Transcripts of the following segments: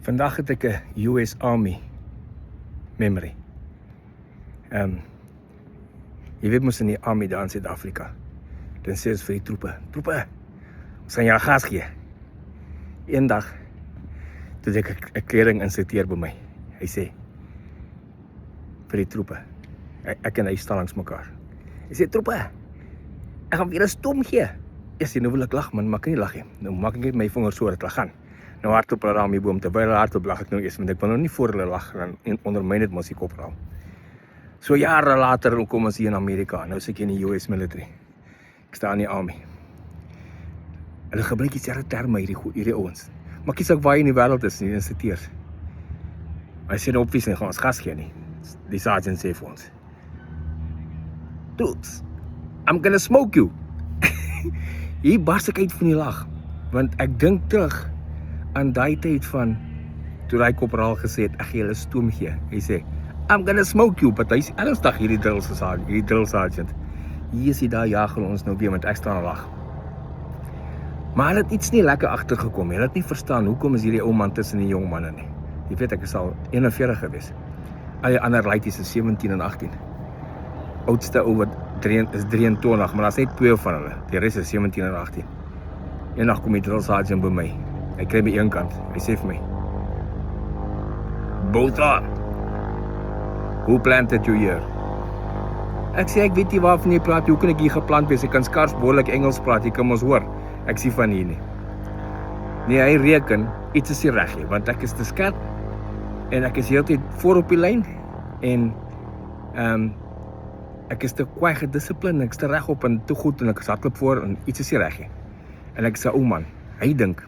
Vandag het ek 'n US Army memory. Jy weet mos in die Army daar in Suid-Afrika, dan sê ons vir die troepe, ons gaan jou gas gee. Eendag, toe ek 'n kleding insorteer by my, hy sê, vir die troepe, ek en hy staan langs mekaar. Hy sê, troepe, ek gaan weer 'n stoom gee. Ja, sê, nou wil ek lag, man, maar kan nie lag nie. Nou maak ek net my vinger so dat hulle gaan. Nou hardloop hulle daar om die boom, terwyl hulle hardloop lag ek nou eers, want ek wil nou nie voor hulle lag, en ondermyn het mos die kopraal. So jare later kom ons hier in Amerika, nou is ek in die US military. Ek staan in die Army. Hulle gebruik dieselfde terme hierdie ouens. Maar kies ook waar jy in die wêreld is, nie instituteers. Hy sê nou opwies nie, gaan ons gas gee nie. Die sergeant sê vir ons, troops, I'm gonna smoke you. Hier bars ek uit van die lag, want ek dink terug aan daai tyd van, toe hy kopraal gesê het, ek gee julle stoom gee. Hy sê, I'm gonna smoke you, but hy is ernstig hierdie drill sergeant. Hier is hy daar, jaag ons nou weer, want ek staan lag. Maar hulle het iets nie lekker agtergekom, hulle het nie verstaan, hoekom is hierdie ou man tussen die jong manne nie. Jy weet, ek is al 41 gewees. Al die ander laities is 17 en 18. Oudste ou wat is 23, maar daar is net 2 van hulle, die res is 17 en 18. Eendag kom die drill sergeant by my, hy kry my een kant, hy sê vir my, Botha, who planted you here? Ek sê, ek weet nie waarvan jy praat, hoe kan ek hier geplant wees, ek kan skaars behoorlik Engels praat, jy kan ons hoor, ek sê van hier nie. Nee, hy reken, iets is nie reg nie, want ek is te skerp, en ek is heeltyd voor op die lyn, en ek is te kwaai gediscipline, ek is te reg op en te goed, en ek is hardloop voor, en iets is nie reg nie. En ek is 'n ou man, hy dink,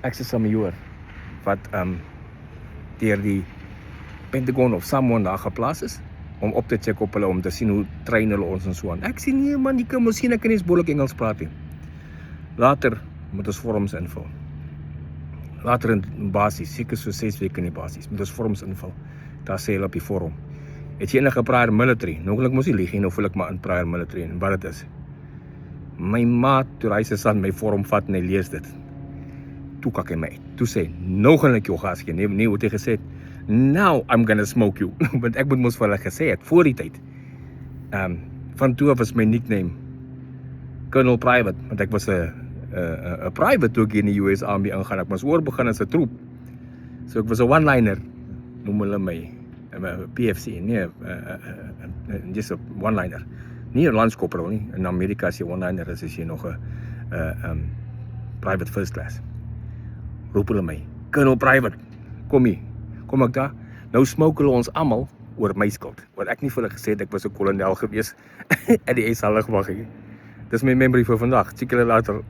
ek is 'n majoor, wat deur die Pentagon of someone daar geplaas is, om op te check op hulle, om te sien hoe train hulle ons en so aan. Ek sê, nee man, jy kan miskien, ek kan nie eens behoorlik Engels praat nie. Later moet ons vorms invul. Later in basis, seker so 6 weke in die basis, moet ons vorms invul. Daar sê hulle op die vorm, het jy enige prior military? Nou wil ek mos nie lieg nie, nou voel ek maar in prior military, en wat het is. My maat, toe hy sy son my vorm vat en hy lees dit, toe kak hy my uit. Toe sê, nou gaan ek jou gas gee, nee, wat hy gesê het, now I'm gonna smoke you, want ek moet mos vir hulle gesê het, voor die tyd. Van toe af was my nickname Colonel Private, want ek was 'n private toe ek in die US Army ingaan, ek was oorbegin as 'n troep. So ek was 'n one-liner, noem hulle my, PFC, nee, just 'n one-liner. Nie 'n landskopperl nie, in Amerika as jy one-liner is jy nog 'n private first class. Roep hulle my, Colonel Private, kom hier, kom ek daar, nou smoke hulle ons almal oor my skuld, want ek nie vir hulle gesê het, ek was 'n kolonel gewees, in die SA lugwag. Dis my memory vir vandag, check hulle later.